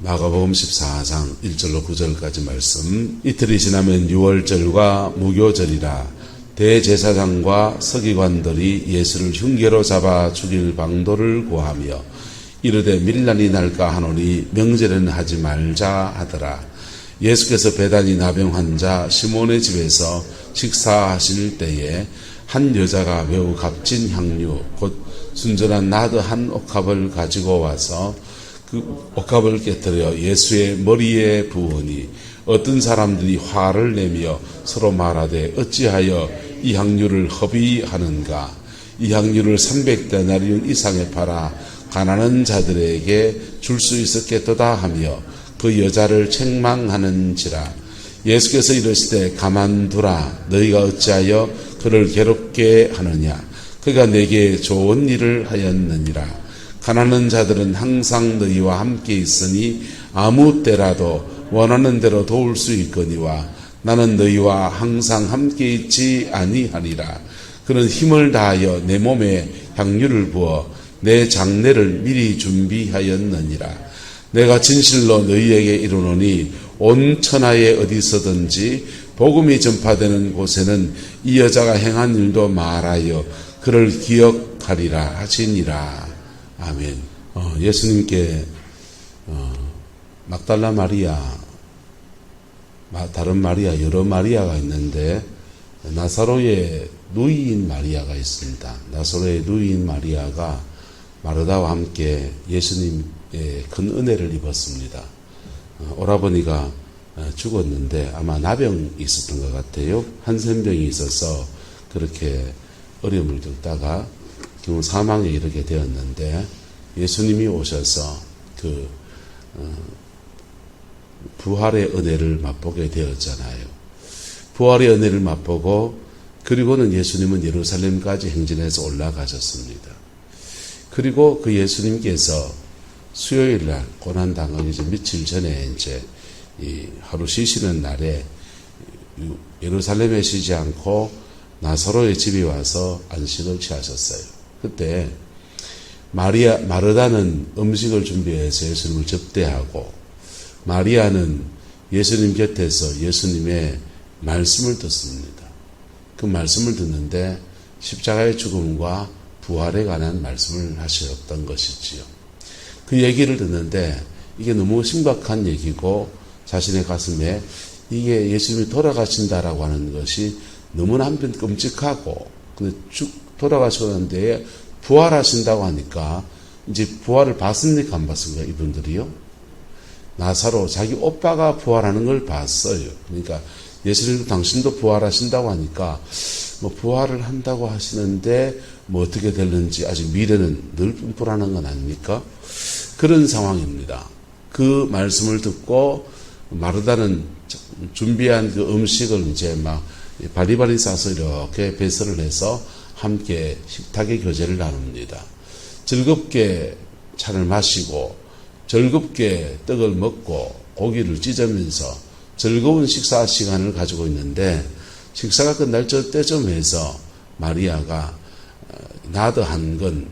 마가복음 14장 1절로 9절까지 말씀. 이틀이 지나면 유월절과 무교절이라 대제사장과 서기관들이 예수를 흉계로 잡아 죽일 방도를 구하며 이르되 밀란이 날까 하노니 명제는 하지 말자 하더라. 예수께서 베다니 나병 환자 시몬의 집에서 식사하실 때에 한 여자가 매우 값진 향유 곧 순전한 나드 한 옥합을 가지고 와서 그 옥합을 깨뜨려 예수의 머리에 부으니 어떤 사람들이 화를 내며 서로 말하되 어찌하여 이 향유를 허비하는가. 이 향유를 300데나리온 이상에 팔아 가난한 자들에게 줄 수 있었겠도다 하며 그 여자를 책망하는지라. 예수께서 이르시되 가만두라. 너희가 어찌하여 그를 괴롭게 하느냐. 그가 내게 좋은 일을 하였느니라. 가난한 자들은 항상 너희와 함께 있으니 아무 때라도 원하는 대로 도울 수 있거니와 나는 너희와 항상 함께 있지 아니하니라. 그는 힘을 다하여 내 몸에 향유를 부어 내 장례를 미리 준비하였느니라. 내가 진실로 너희에게 이르노니 온 천하에 어디서든지 복음이 전파되는 곳에는 이 여자가 행한 일도 말하여 그를 기억하리라 하시니라. 아멘. 예수님께 막달라 마리아, 다른 마리아, 여러 마리아가 있는데 나사로의 누이인 마리아가 있습니다. 나사로의 누이인 마리아가 마르다와 함께 예수님의 큰 은혜를 입었습니다. 오라버니가 죽었는데 아마 나병이 있었던 것 같아요. 한센병이 있어서 그렇게 어려움을 겪다가 결국 사망에 이르게 되었는데 예수님이 오셔서 그 부활의 은혜를 맛보게 되었잖아요. 부활의 은혜를 맛보고 그리고는 예수님은 예루살렘까지 행진해서 올라가셨습니다. 그리고 그 예수님께서 수요일 날 고난당하기 이제 며칠 전에 이제 이 하루 쉬시는 날에 예루살렘에 쉬지 않고 나사로의 집에 와서 안식을 취하셨어요. 그때 마르다는 음식을 준비해서 예수님을 접대하고 마리아는 예수님 곁에서 예수님의 말씀을 듣습니다. 그 말씀을 듣는데 십자가의 죽음과 부활에 관한 말씀을 하셨던 것이지요. 그 얘기를 듣는데 이게 너무 심각한 얘기고 자신의 가슴에 이게 예수님이 돌아가신다라고 하는 것이 너무나 한편 끔찍하고 돌아가셨는데 부활하신다고 하니까 이제 부활을 봤습니까? 안 봤습니까? 이분들이요. 나사로 자기 오빠가 부활하는 걸 봤어요. 그러니까 예수님도 당신도 부활하신다고 하니까 뭐 부활을 한다고 하시는데 뭐 어떻게 될는지 아직 미래는 늘 불안한 건 아닙니까? 그런 상황입니다. 그 말씀을 듣고 마르다는 준비한 그 음식을 이제 막 바리바리 싸서 이렇게 배설을 해서 함께 식탁의 교제를 나눕니다. 즐겁게 차를 마시고 즐겁게 떡을 먹고 고기를 찢으면서 즐거운 식사 시간을 가지고 있는데 식사가 끝날 때쯤에서 마리아가 나드 한 건,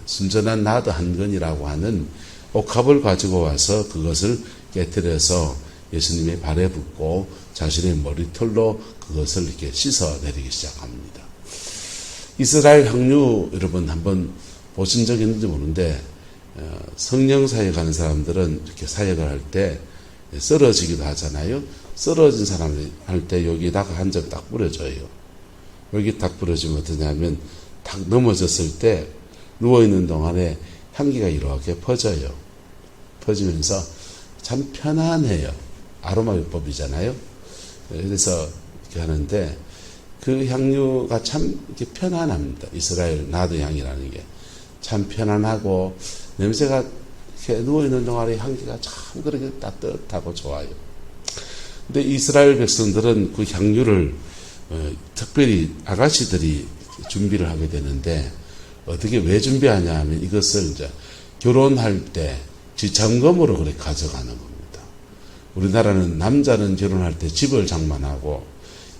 순전한 나드 한 건이라고 하는 옥합을 가지고 와서 그것을 깨뜨려서 예수님의 발에 붓고 자신의 머리털로 그것을 이렇게 씻어내리기 시작합니다. 이스라엘 향유 여러분 한번 보신 적 있는지 모르는데 성령 사역에 가는 사람들은 이렇게 사역을 할 때 쓰러지기도 하잖아요. 쓰러진 사람이 할 때 여기다가 한 점 딱 뿌려줘요. 여기 딱 뿌려주면 어떠냐면 딱 넘어졌을 때 누워있는 동안에 향기가 이렇게 퍼져요. 퍼지면서 참 편안해요. 아로마요법이잖아요. 그래서 이렇게 하는데 그 향유가 참 이렇게 편안합니다. 이스라엘 나드 향이라는 게 참 편안하고 냄새가 이렇게 누워있는 동안에 향기가 참 그렇게 따뜻하고 좋아요. 근데 이스라엘 백성들은 그 향유를 특별히 아가씨들이 준비를 하게 되는데 어떻게 왜 준비하냐 하면 이것을 이제 결혼할 때 지참금으로 그렇게 가져가는 겁니다. 우리나라는 남자는 결혼할 때 집을 장만하고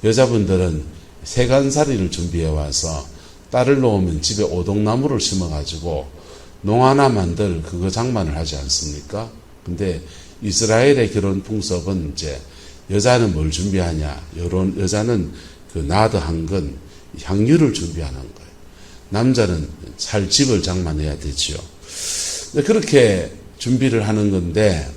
여자분들은 세간살이를 준비해 와서 딸을 놓으면 집에 오동나무를 심어가지고 농 하나 만들 그거 장만을 하지 않습니까? 근데 이스라엘의 결혼 풍습은 이제 여자는 뭘 준비하냐? 여자는 그 나드한 건 향유를 준비하는 거예요. 남자는 살 집을 장만해야 되지요. 그렇게 준비를 하는 건데,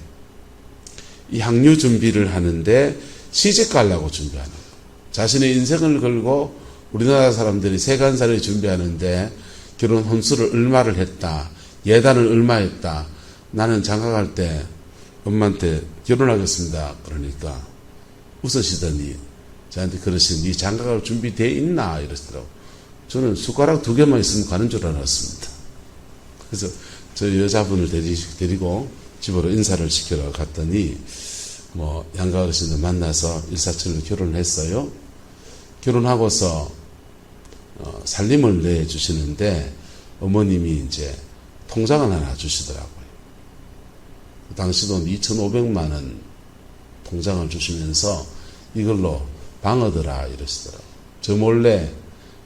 이 향유 준비를 하는데 시집 가려고 준비하는 거예요. 자신의 인생을 걸고 우리나라 사람들이 세간살을 준비하는데 결혼 혼수를 얼마를 했다, 예단을 얼마 했다. 나는 장가갈 때 엄마한테 결혼하겠습니다. 그러니까 웃으시더니 저한테 그러시니 네 장가갈 준비되어 있나 이러시더라고. 저는 숟가락 2개만 있으면 가는 줄 알았습니다. 그래서 저 여자분을 데리고 집으로 인사를 시키러 갔더니 양가 어르신을 만나서 일사천리로 결혼을 했어요. 결혼하고서 살림을 내주시는데 어머님이 이제 통장을 하나 주시더라고요. 그 당시 돈 2,500만 원 통장을 주시면서 이걸로 방 얻으라 이러시더라고요. 저 몰래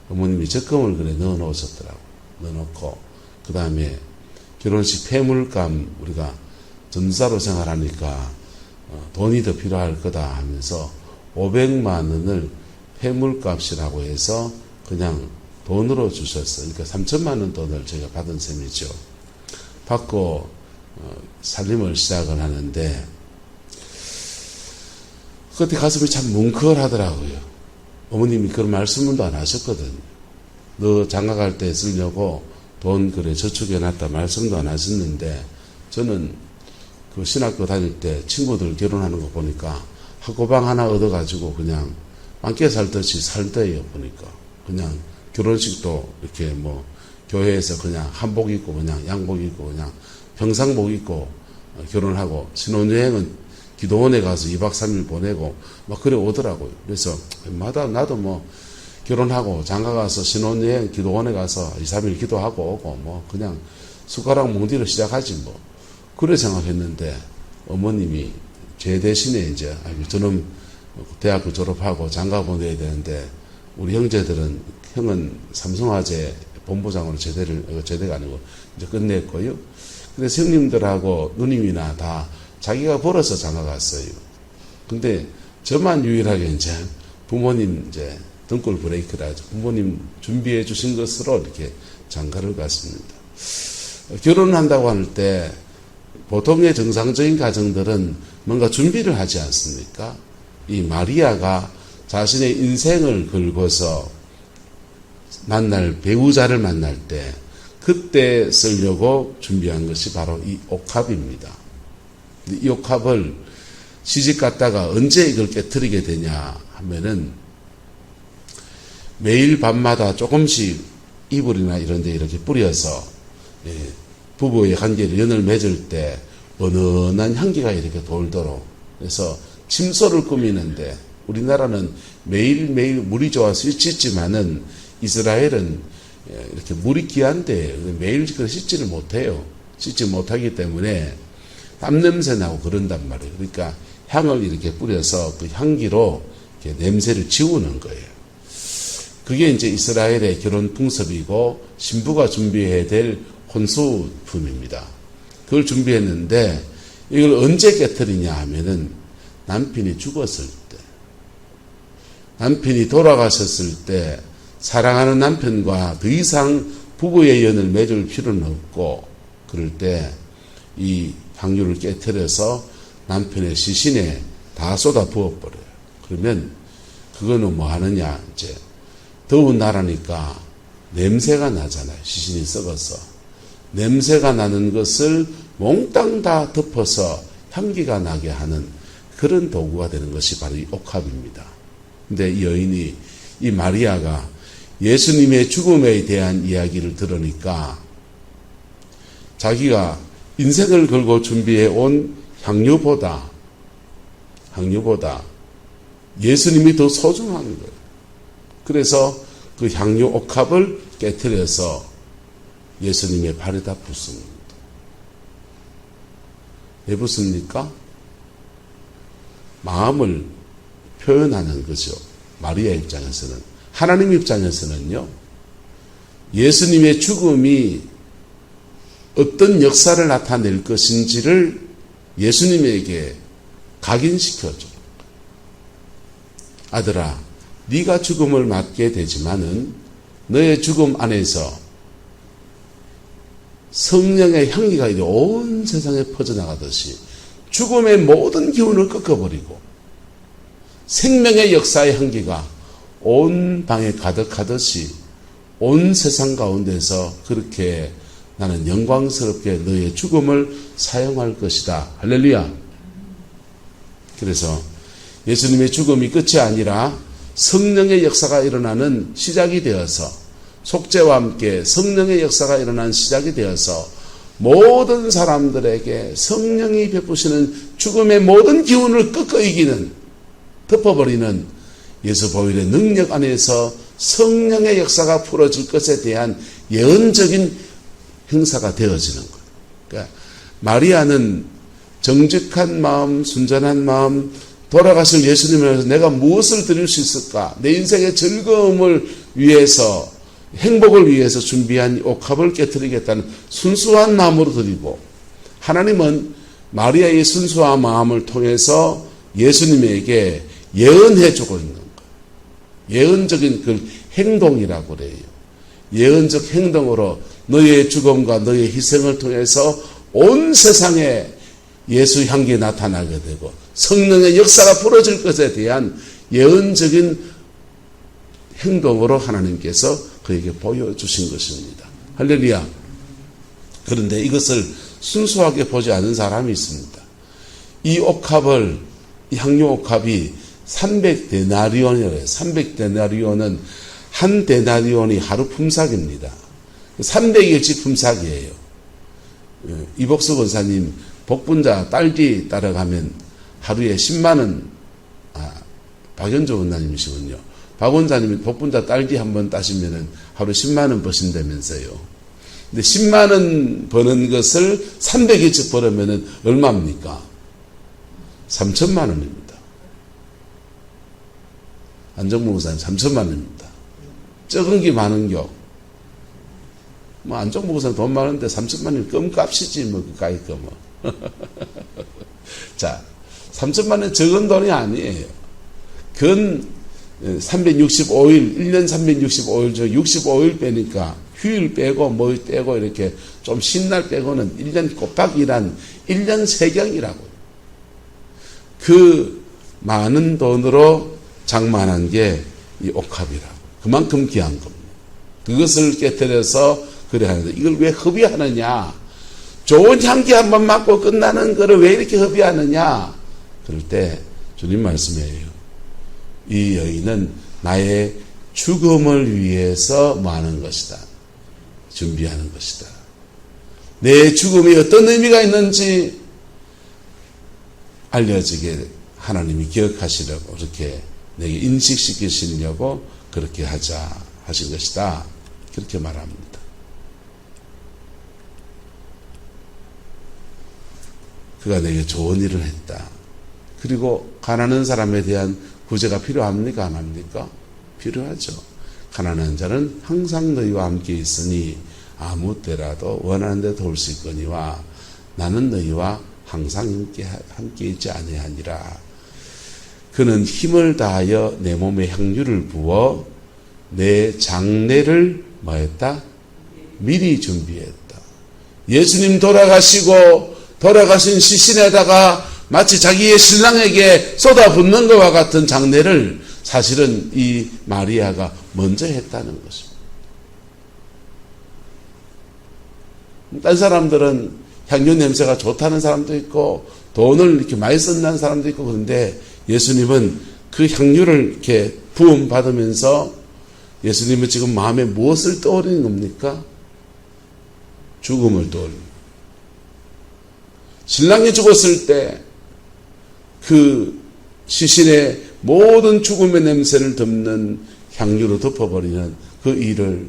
어머님이 적금을 그래 넣어 놓으셨더라고요. 넣어 놓고 그 다음에 결혼식 폐물감 우리가 전사로 생활하니까 돈이 더 필요할 거다 하면서 500만 원을 폐물값이라고 해서 그냥 돈으로 주셨어요. 그러니까 3천만 원 돈을 제가 받은 셈이죠. 받고 살림을 시작을 하는데 그때 가슴이 참 뭉클하더라고요. 어머님이 그런 말씀도 안 하셨거든요. 너 장가갈 때 쓰려고 돈 그래 저축해놨다 말씀도 안 하셨는데 저는 그 신학교 다닐 때 친구들 결혼하는 거 보니까 학고방 하나 얻어가지고 그냥 빵개 살듯이 살대요. 보니까 그냥 결혼식도 이렇게 교회에서 그냥 한복 입고 그냥 양복 입고 그냥 평상복 입고 결혼하고 신혼여행은 기도원에 가서 2박 3일 보내고 막 그래 오더라고요. 그래서 나도 결혼하고 장가가서 신혼여행 기도원에 가서 2, 3일 기도하고 오고 그냥 숟가락 뭉디로 시작하지 그래 생각했는데 어머님이 제 대신에 이제 저는 대학교 졸업하고 장가 보내야 되는데 우리 형은 삼성화재 본부장으로 제대가 아니고 이제 끝냈고요. 그래서 형님들하고 누님이나 다 자기가 벌어서 장가 갔어요. 근데 저만 유일하게 이제 부모님 이제 등골 브레이크라 부모님 준비해 주신 것으로 이렇게 장가를 갔습니다. 결혼한다고 할 때 보통의 정상적인 가정들은 뭔가 준비를 하지 않습니까? 이 마리아가 자신의 인생을 걸고서 만날 배우자를 만날 때 그때 쓰려고 준비한 것이 바로 이 옥합입니다. 이 옥합을 시집 갔다가 언제 이걸 깨트리게 되냐 하면은 매일 밤마다 조금씩 이불이나 이런 데 이렇게 뿌려서 부부의 관계를 연을 맺을 때 은은한 향기가 이렇게 돌도록 그래서 침소를 꾸미는데 우리나라는 매일매일 물이 좋아서 씻지만은 이스라엘은 이렇게 물이 귀한데 매일 씻지를 못해요. 씻지 못하기 때문에 땀 냄새 나고 그런단 말이에요. 그러니까 향을 이렇게 뿌려서 그 향기로 이렇게 냄새를 지우는 거예요. 그게 이제 이스라엘의 결혼 풍습이고 신부가 준비해야 될 혼수품입니다. 그걸 준비했는데 이걸 언제 깨뜨리냐 하면은 남편이 죽었을 때, 남편이 돌아가셨을 때 사랑하는 남편과 더 이상 부부의 연을 맺을 필요는 없고 그럴 때 이 향유를 깨뜨려서 남편의 시신에 다 쏟아 부어버려요. 그러면 그거는 뭐 하느냐 이제 더운 나라니까 냄새가 나잖아요. 시신이 썩어서 냄새가 나는 것을 몽땅 다 덮어서 향기가 나게 하는 그런 도구가 되는 것이 바로 이 옥합입니다. 근데 이 여인이 이 마리아가 예수님의 죽음에 대한 이야기를 들으니까 자기가 인생을 걸고 준비해 온 향유보다 예수님이 더 소중한 거예요. 그래서 그 향유 옥합을 깨뜨려서 예수님의 발에다 붓습니다. 왜 붓습니까? 마음을 표현하는 거죠. 마리아 입장에서는. 하나님 입장에서는요. 예수님의 죽음이 어떤 역사를 나타낼 것인지를 예수님에게 각인시켜줘. 아들아, 네가 죽음을 맞게 되지만은 너의 죽음 안에서 성령의 향기가 이제 온 세상에 퍼져나가듯이 죽음의 모든 기운을 꺾어버리고 생명의 역사의 향기가 온 방에 가득하듯이 온 세상 가운데서 그렇게 나는 영광스럽게 너의 죽음을 사용할 것이다. 할렐루야. 그래서 예수님의 죽음이 끝이 아니라 성령의 역사가 일어나는 시작이 되어서 속죄와 함께 성령의 역사가 일어나는 시작이 되어서 모든 사람들에게 성령이 베푸시는 죽음의 모든 기운을 꺾어 이기는 덮어버리는 예수 보혈의 능력 안에서 성령의 역사가 풀어질 것에 대한 예언적인 행사가 되어지는 거예요. 그러니까 마리아는 정직한 마음, 순전한 마음, 돌아가실 예수님을 위해서 내가 무엇을 드릴 수 있을까? 내 인생의 즐거움을 위해서, 행복을 위해서 준비한 옥합을 깨뜨리겠다는 순수한 마음으로 드리고, 하나님은 마리아의 순수한 마음을 통해서 예수님에게 예언해 주고 있는 거예요. 예언적인 그 행동이라고 그래요. 예언적 행동으로 너의 죽음과 너의 희생을 통해서 온 세상에 예수 향기 나타나게 되고 성령의 역사가 풀어질 것에 대한 예언적인 행동으로 하나님께서 그에게 보여주신 것입니다. 할렐루야. 그런데 이것을 순수하게 보지 않은 사람이 있습니다. 이 옥합을, 이 향유 옥합이 300데나리온이라고 해요. 300데나리온은 한 데나리온이 하루 품삯입니다. 300일치 품삯이에요. 이복수 권사님 복분자 딸기 따라가면 하루에 10만원, 박연조 원사님이시군요. 박 원사님이 복분자 딸기 한번 따시면 하루 10만원 버신다면서요. 근데 10만원 버는 것을 300일치 벌으면 얼마입니까? 3천만원입니다. 안정무 목사님 3천만원입니다. 적은 게 많은 겨. 안정무 목사님 돈 많은데 3천만원이 껌값이지 그까이 거 자, 3천만원 적은 돈이 아니에요. 근 365일, 1년 365일 중 65일 빼니까 휴일 빼고 뭐 빼고 이렇게 좀 쉰 날 빼고는 1년 곱하기 일한 1년 세경이라고. 그 많은 돈으로 장만한 게 이 옥합이라고. 그만큼 귀한 겁니다. 그것을 깨뜨려서 그래 하는데 이걸 왜 허비하느냐? 좋은 향기 한번 맡고 끝나는 거를 왜 이렇게 허비하느냐? 그럴 때 주님 말씀이에요. 이 여인은 나의 죽음을 위해서 뭐 하는 것이다. 준비하는 것이다. 내 죽음이 어떤 의미가 있는지 알려지게 하나님이 기억하시려고 그렇게 내게 인식시키시려고 그렇게 하자 하신 것이다. 그렇게 말합니다. 그가 내게 좋은 일을 했다. 그리고 가난한 사람에 대한 구제가 필요합니까? 안 합니까? 필요하죠. 가난한 자는 항상 너희와 함께 있으니 아무 때라도 원하는 데 도울 수 있거니와 나는 너희와 항상 함께 있지 아니하니라. 그는 힘을 다하여 내 몸에 향유를 부어 내 장례를 뭐했다? 미리 준비했다. 예수님 돌아가신 시신에다가 마치 자기의 신랑에게 쏟아붓는 것과 같은 장례를 사실은 이 마리아가 먼저 했다는 것입니다. 딴 사람들은 향유 냄새가 좋다는 사람도 있고 돈을 이렇게 많이 쓴다는 사람도 있고 그런데 예수님은 그 향유를 이렇게 부음 받으면서 예수님은 지금 마음에 무엇을 떠올리는 겁니까? 죽음을 떠올립니다. 신랑이 죽었을 때 그 시신의 모든 죽음의 냄새를 덮는 향유로 덮어버리는 그 일을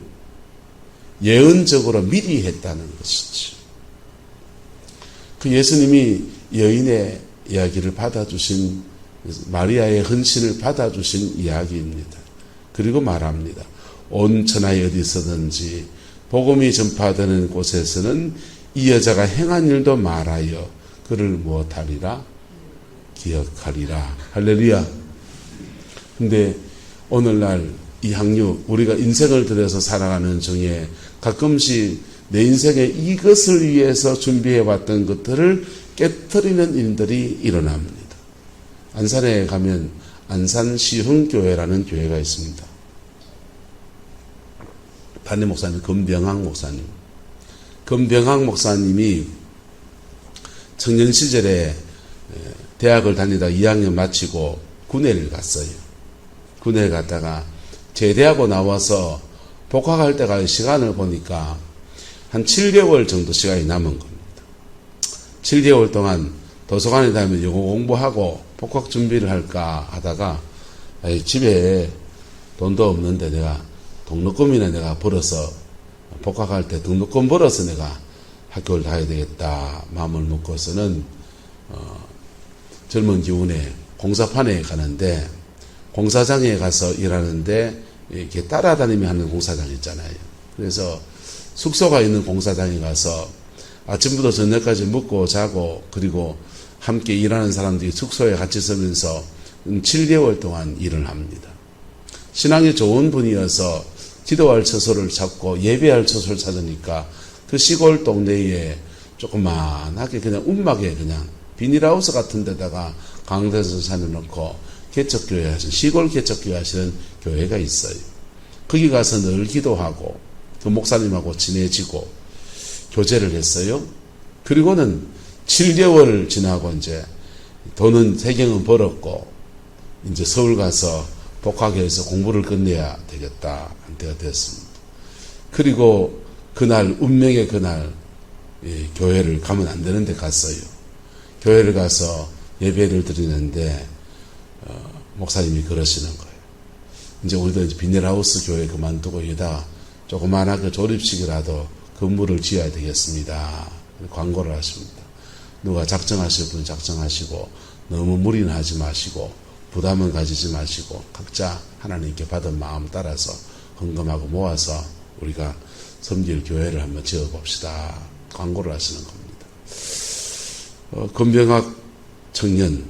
예언적으로 미리 했다는 것이죠. 그 예수님이 여인의 이야기를 받아주신 마리아의 헌신을 받아주신 이야기입니다. 그리고 말합니다. 온 천하에 어디서든지 복음이 전파되는 곳에서는 이 여자가 행한 일도 말하여 그를 무엇하리라? 기억하리라. 할렐루야. 근데 오늘날 이 항류, 우리가 인생을 들여서 살아가는 중에 가끔씩 내 인생에 이것을 위해서 준비해왔던 것들을 깨트리는 일들이 일어납니다. 안산에 가면 안산 시흥교회라는 교회가 있습니다. 담임 목사님 금병학 목사님. 금병학 목사님이 청년 시절에 대학을 다니다 2학년 마치고 군회를 갔어요. 군회를 갔다가 제대하고 나와서 복학할 때가 시간을 보니까 한 7개월 정도 시간이 남은 겁니다. 7개월 동안 도서관에 다니면 영어 공부하고 복학 준비를 할까 하다가 집에 돈도 없는데 내가 등록금이나 내가 벌어서 복학할 때 등록금 벌어서 내가 학교를 가야 되겠다 마음을 먹고서는 젊은 기운에 공사판에 가는데 공사장에 가서 일하는데 이렇게 따라다니며 하는 공사장 있잖아요. 그래서 숙소가 있는 공사장에 가서 아침부터 저녁까지 먹고 자고 그리고 함께 일하는 사람들이 숙소에 같이 서면서 7개월 동안 일을 합니다. 신앙이 좋은 분이어서 기도할 처소를 찾고 예배할 처소를 찾으니까 그 시골 동네에 조그만하게 그냥 움막에 그냥 비닐하우스 같은 데다가 강대에서 사놓고 개척교회 하시는 시골 개척교회 하시는 교회가 있어요. 거기 가서 늘 기도하고 그 목사님하고 친해지고 교제를 했어요. 그리고는 7개월 지나고 이제 돈은 세경은 벌었고 이제 서울 가서 복학해서 공부를 끝내야 되겠다 한 때가 됐습니다. 그리고 그날 운명의 그날 교회를 가면 안 되는데 갔어요. 교회를 가서 예배를 드리는데 목사님이 그러시는 거예요. 이제 우리도 이제 비닐하우스 교회 그만두고 여기다가 조그만하게 조립식이라도 건물을 지어야 되겠습니다. 광고를 하십니다. 누가 작정하실 분 작정하시고 너무 무리는 하지 마시고 부담은 가지지 마시고 각자 하나님께 받은 마음 따라서 헌금하고 모아서 우리가 섬길 교회를 한번 지어봅시다. 광고를 하시는 겁니다. 금병학 청년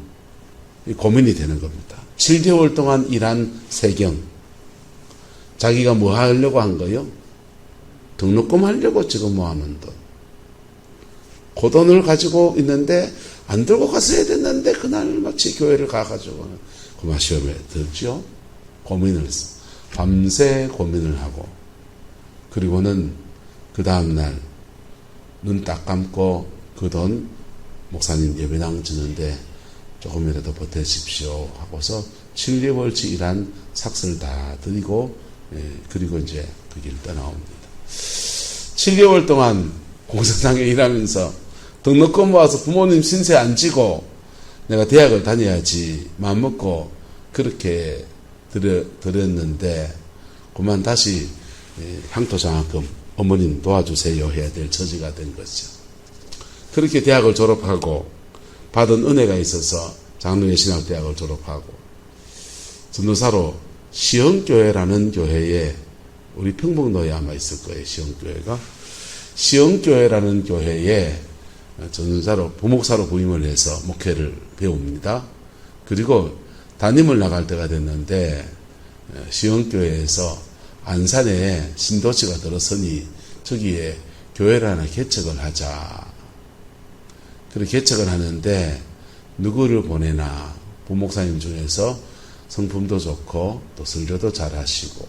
고민이 되는 겁니다. 7개월 동안 일한 세경 자기가 뭐 하려고 한 거요? 등록금 하려고 지금 모아놓은 돈. 그 돈을 가지고 있는데 안 들고 갔어야 됐는데 그날 마치 교회를 가가지고 그만 시험에 들죠. 고민을 했어. 밤새 고민을 하고 그리고는 그 다음날 눈 딱 감고 그 돈 목사님 예배당 주는데 조금이라도 보태십시오 하고서 7개월치 일한 삭스를 다 드리고 그리고 이제 그 길을 떠나옵니다. 7개월 동안 공사장에 일하면서 등록금 모아서 부모님 신세 안 지고 내가 대학을 다녀야지 마음먹고 그렇게 드렸는데 그만 다시 향토장학금 어머님 도와주세요 해야 될 처지가 된 거죠. 그렇게 대학을 졸업하고 받은 은혜가 있어서 장로회 신학대학을 졸업하고 전도사로 시흥교회라는 교회에 우리 평봉도에 아마 있을 거예요. 시흥교회가 시흥교회라는 교회에 전도사로 부목사로 부임을 해서 목회를 배웁니다. 그리고 담임을 나갈 때가 됐는데 시흥교회에서 안산에 신도시가 들어서니 저기에 교회를 하나 개척을 하자. 그렇게 개척을 하는데 누구를 보내나 부목사님 중에서 성품도 좋고 또 설교도 잘하시고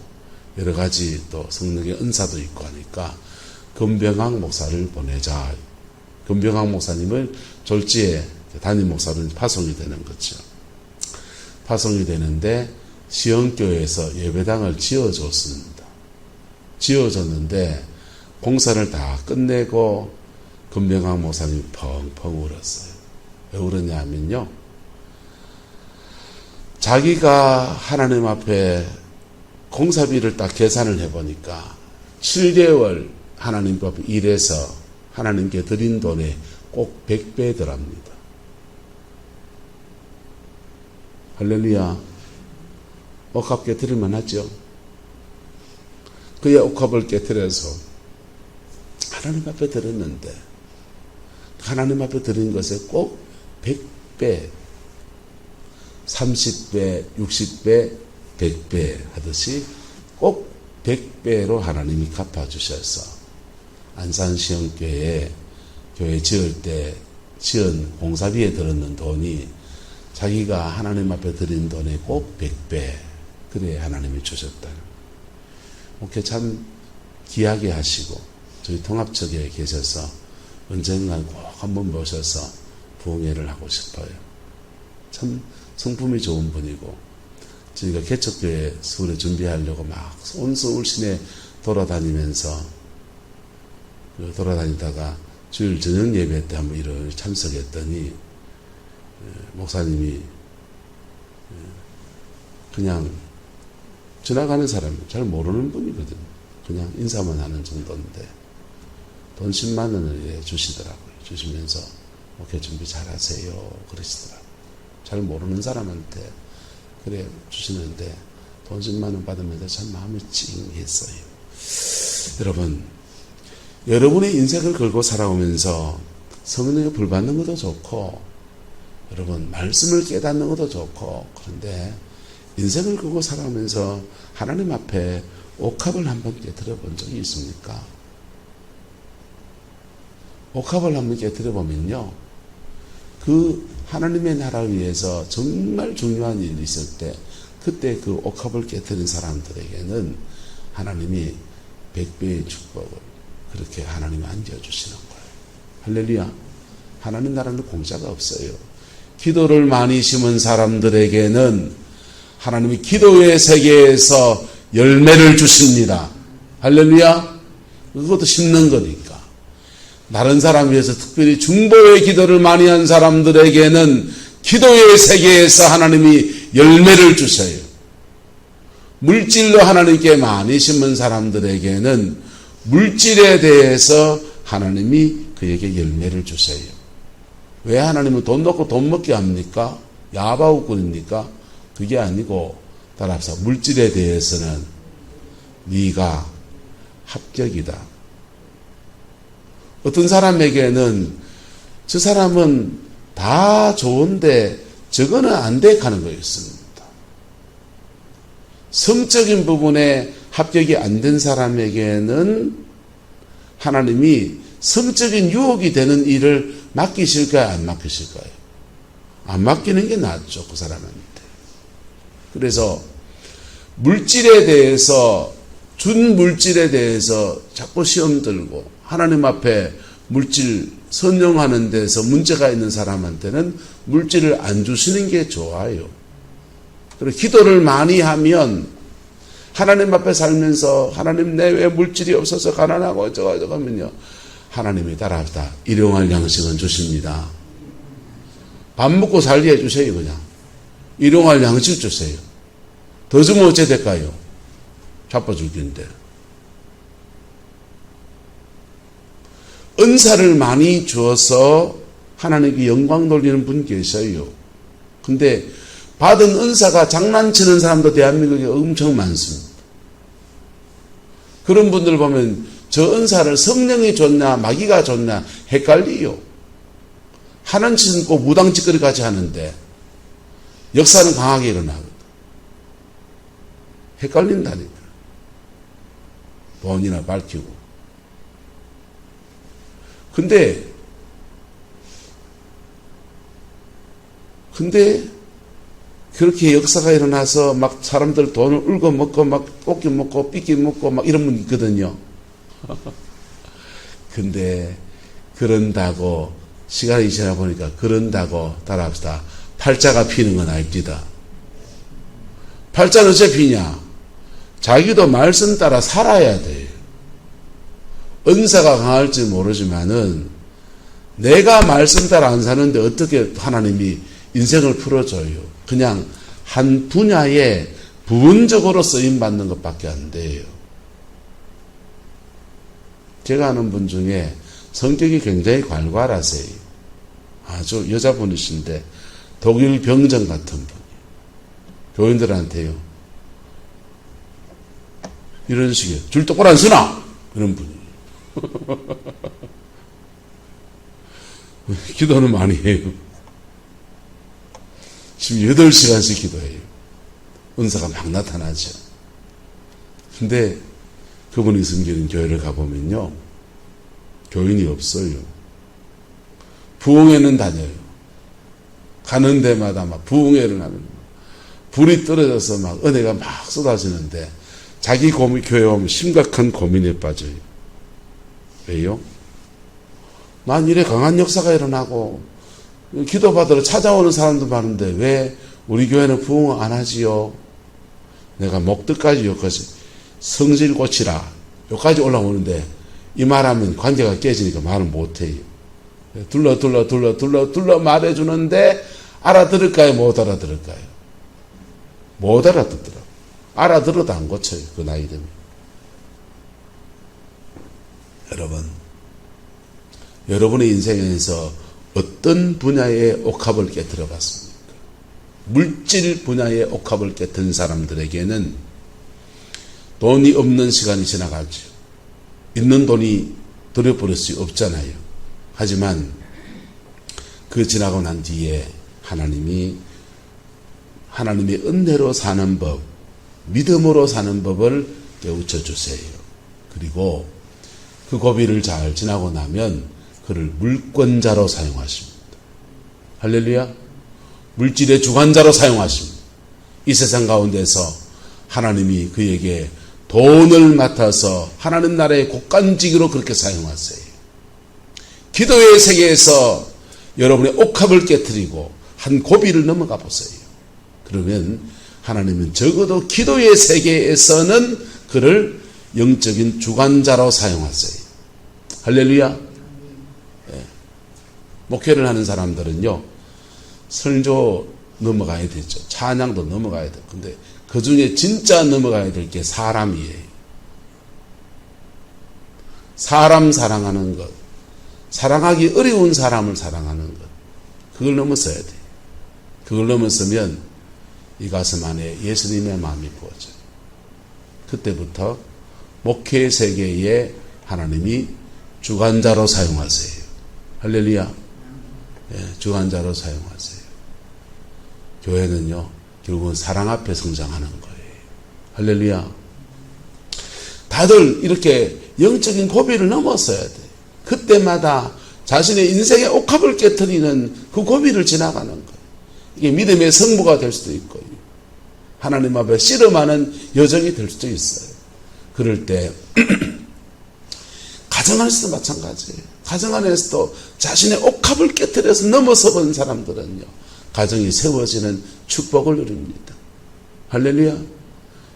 여러 가지 또 성령의 은사도 있고 하니까 금병학 목사를 보내자. 금병학 목사님을 졸지에 담임 목사로 파송이 되는 거죠. 파송이 되는데 시흥교회에서 예배당을 지어줬습니다. 지어줬는데 공사를 다 끝내고 금병학 목사님이 펑펑 울었어요. 왜 울었냐면요. 자기가 하나님 앞에 공사비를 딱 계산을 해보니까 7개월 하나님 앞에 일해서 하나님께 드린 돈에 꼭 100배더랍니다. 할렐루야. 옥합 깨트릴만 하죠. 그의 옥합을 깨트려서 하나님 앞에 드렸는데 하나님 앞에 드린 것에 꼭 100배, 30배, 60배, 100배 하듯이 꼭 100배로 하나님이 갚아주셔서 안산시흥교회 교회 지을 때 지은 공사비에 들었는 돈이 자기가 하나님 앞에 드린 돈의 꼭 100배 그래 하나님이 주셨다. 목회 참 귀하게 하시고 저희 통합처교에 계셔서 언젠간 꼭 한번 모셔서 부흥회를 하고 싶어요. 참 성품이 좋은 분이고 저희가 개척교회 서울에 준비하려고 막 온 서울 시내 돌아다니면서 돌아다니다가 주일 저녁 예배 때 한번 이를 참석했더니 목사님이 그냥 지나가는 사람 잘 모르는 분이거든요. 그냥 인사만 하는 정도인데 돈 10만 원을 주시더라고요. 주시면서 목회 준비 잘 하세요 그러시더라고요. 잘 모르는 사람한테 그래 주시는데 돈 10만 원 받으면서 참 마음이 찡했어요. 여러분, 여러분의 인생을 걸고 살아오면서 성령의 불 받는 것도 좋고 여러분 말씀을 깨닫는 것도 좋고 그런데 인생을 걸고 살아오면서 하나님 앞에 옥합을 한번 깨뜨려 본 적이 있습니까? 옥합을 한번 깨뜨려 보면요, 그 하나님의 나라를 위해서 정말 중요한 일이 있을 때 그때 그 옥합을 깨뜨린 사람들에게는 하나님이 100배의 축복을 그렇게 하나님이 안겨주시는 거예요. 할렐루야. 하나님 나라는 공짜가 없어요. 기도를 많이 심은 사람들에게는 하나님이 기도의 세계에서 열매를 주십니다. 할렐루야. 그것도 심는 거니까. 다른 사람 위해서 특별히 중보의 기도를 많이 한 사람들에게는 기도의 세계에서 하나님이 열매를 주세요. 물질로 하나님께 많이 심은 사람들에게는 물질에 대해서 하나님이 그에게 열매를 주세요. 왜 하나님은 돈 넣고 돈 먹게 합니까? 야바우꾼입니까? 그게 아니고 따라서 물질에 대해서는 네가 합격이다. 어떤 사람에게는 저 사람은 다 좋은데 저거는 안 돼 가는 거였습니다. 성적인 부분에 합격이 안 된 사람에게는 하나님이 성적인 유혹이 되는 일을 맡기실까요? 안 맡기실까요? 안 맡기는 게 낫죠, 그 사람한테. 그래서 물질에 대해서, 준 물질에 대해서 자꾸 시험 들고 하나님 앞에 물질 선용하는 데서 문제가 있는 사람한테는 물질을 안 주시는 게 좋아요. 그리고 기도를 많이 하면 하나님 앞에 살면서 하나님 내 왜 물질이 없어서 가난하고 어쩌고 하면요, 하나님이 따라합니다. 일용할 양식은 주십니다. 밥 먹고 살게 해주세요. 그냥 일용할 양식 주세요. 더 주면 어째 될까요? 자빠 죽겠는데. 은사를 많이 주어서 하나님께 영광 돌리는 분 계셔요. 근데 받은 은사가 장난치는 사람도 대한민국에 엄청 많습니다. 그런 분들 보면 저 은사를 성령이 줬냐 마귀가 줬냐 헷갈리요. 하는 짓은 꼭 무당짓거리 같이 하는데 역사는 강하게 일어나거든. 헷갈린다니까. 돈이나 밝히고. 근데 그렇게 역사가 일어나서 막 사람들 돈을 울고 먹고 막 뽑기 먹고 삐끼 먹고 막 이런 분 있거든요. 근데 그런다고 시간이 지나 보니까 그런다고 따라합시다. 팔자가 피는 건 알지다. 팔자는 어째 피냐? 자기도 말씀 따라 살아야 돼요. 은사가 강할지 모르지만은 내가 말씀 따라 안 사는데 어떻게 하나님이 인생을 풀어줘요? 그냥 한 분야에 부분적으로 쓰임받는 것밖에 안 돼요. 제가 아는 분 중에 성격이 굉장히 괄괄하세요. 아주 여자분이신데 독일 병정 같은 분이 교인들한테요 이런 식이에요. 줄 똑바로 안 서나? 이런 분이 기도는 많이 해요. 지금 8시간씩 기도해요. 은사가 막 나타나죠. 근데 그분이 섬기는 교회를 가보면요, 교인이 없어요. 부흥회는 다녀요. 가는 데마다 막 부흥회를 하는, 불이 떨어져서 막 은혜가 막 쏟아지는데 자기 교회 오면 심각한 고민에 빠져요. 왜요? 만일에 강한 역사가 일어나고 기도받으러 찾아오는 사람도 많은데 왜 우리 교회는 부흥 안 하지요? 내가 목뜻까지 여기까지 성질 고치라 여기까지 올라오는데 이 말하면 관계가 깨지니까 말을 못해요. 둘러 말해주는데 알아들을까요? 못 알아들을까요? 못 알아듣더라고요. 알아들어도 안 고쳐요. 그 나이 되면. 여러분, 여러분의 인생에서 어떤 분야의 옥합을 깨뜨려 봤습니까? 물질 분야의 옥합을 깨뜨린 사람들에게는 돈이 없는 시간이 지나가죠. 있는 돈이 들여버릴 수 없잖아요. 하지만 그 지나고 난 뒤에 하나님의 은혜로 사는 법, 믿음으로 사는 법을 깨우쳐 주세요. 그리고 그 고비를 잘 지나고 나면 그를 물권자로 사용하십니다. 할렐루야. 물질의 주관자로 사용하십니다. 이 세상 가운데서 하나님이 그에게 돈을 맡아서 하나님 나라의 국간직으로 그렇게 사용하세요. 기도의 세계에서 여러분의 옥합을 깨뜨리고 한 고비를 넘어가 보세요. 그러면 하나님은 적어도 기도의 세계에서는 그를 영적인 주관자로 사용하세요. 할렐루야. 네. 목회를 하는 사람들은요, 설교 넘어가야 되죠. 찬양도 넘어가야 돼요. 근데 그 중에 진짜 넘어가야 될 게 사람이에요. 사람 사랑하는 것. 사랑하기 어려운 사람을 사랑하는 것. 그걸 넘어서야 돼요. 그걸 넘어서면 이 가슴 안에 예수님의 마음이 부어져요. 그때부터 목회 세계에 하나님이 주관자로 사용하세요. 할렐루야. 예, 주관자로 사용하세요. 교회는요, 결국은 사랑 앞에 성장하는 거예요. 할렐루야. 다들 이렇게 영적인 고비를 넘었어야 돼. 그때마다 자신의 인생의 옥합을 깨뜨리는 그 고비를 지나가는 거예요. 이게 믿음의 성부가 될 수도 있고요. 하나님 앞에 씨름하는 여정이 될 수도 있어요. 그럴 때 가정 안에서도 마찬가지예요. 가정 안에서도 자신의 옥합을 깨뜨려서 넘어서 본 사람들은요, 가정이 세워지는 축복을 누립니다. 할렐루야.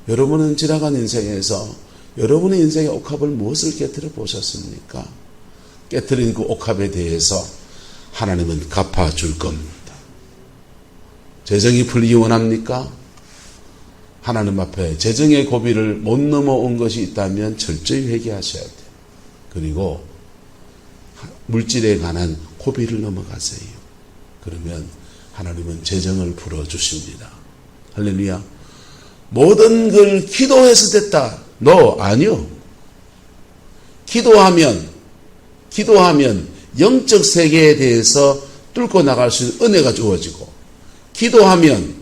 여러분은 지나간 인생에서 여러분의 인생의 옥합을 무엇을 깨뜨려 보셨습니까? 깨뜨린 그 옥합에 대해서 하나님은 갚아줄 겁니다. 재정이 풀리기 원합니까? 하나님 앞에 재정의 고비를 못 넘어온 것이 있다면 철저히 회개하셔야 돼요. 그리고 물질에 관한 고비를 넘어가세요. 그러면 하나님은 재정을 풀어주십니다. 할렐루야. 모든 걸 기도해서 됐다. 아니요. 기도하면 영적 세계에 대해서 뚫고 나갈 수 있는 은혜가 주어지고, 기도하면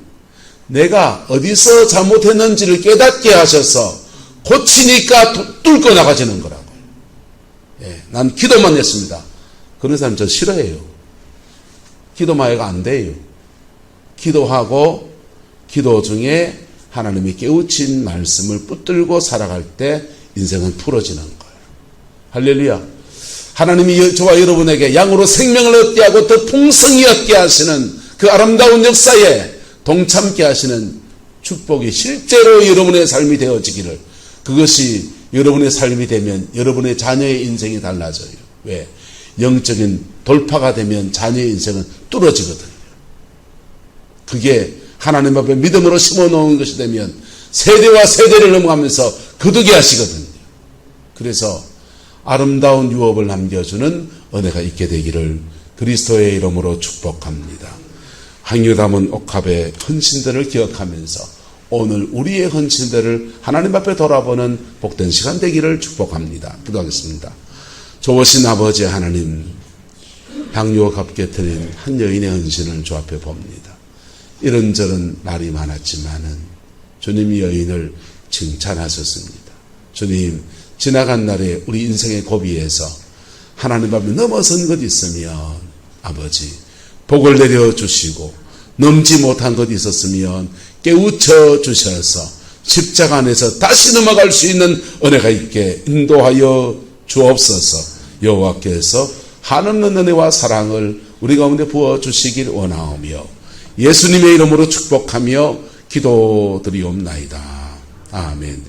내가 어디서 잘못했는지를 깨닫게 하셔서 고치니까 뚫고 나가지는 거라고요. 예, 난 기도만 했습니다. 그런 사람 저 싫어해요. 기도만 해가 안 돼요. 기도하고 기도 중에 하나님이 깨우친 말씀을 붙들고 살아갈 때 인생은 풀어지는 거예요. 할렐루야. 하나님이 저와 여러분에게 양으로 생명을 얻게 하고 더 풍성히 얻게 하시는 그 아름다운 역사에 동참케 하시는 축복이 실제로 여러분의 삶이 되어지기를, 그것이 여러분의 삶이 되면 여러분의 자녀의 인생이 달라져요. 왜? 영적인 돌파가 되면 자녀의 인생은 뚫어지거든요. 그게 하나님 앞에 믿음으로 심어놓은 것이 되면 세대와 세대를 넘어가면서 거두게 하시거든요. 그래서 아름다운 유업을 남겨주는 은혜가 있게 되기를 그리스도의 이름으로 축복합니다. 항유담은 옥합의 헌신들을 기억하면서 오늘 우리의 헌신들을 하나님 앞에 돌아보는 복된 시간 되기를 축복합니다. 기도하겠습니다. 좋으신 아버지 하나님, 향유 값게 드린 한 여인의 헌신을 주 앞에 봅니다. 이런저런 말이 많았지만은 주님이 여인을 칭찬하셨습니다. 주님, 지나간 날에 우리 인생의 고비에서 하나님 앞에 넘어선 것 있으면 아버지 복을 내려주시고 넘지 못한 것 있었으면 깨우쳐 주셔서 십자가 안에서 다시 넘어갈 수 있는 은혜가 있게 인도하여 주옵소서. 여호와께서 한없는 은혜와 사랑을 우리 가운데 부어주시길 원하오며 예수님의 이름으로 축복하며 기도드리옵나이다. 아멘.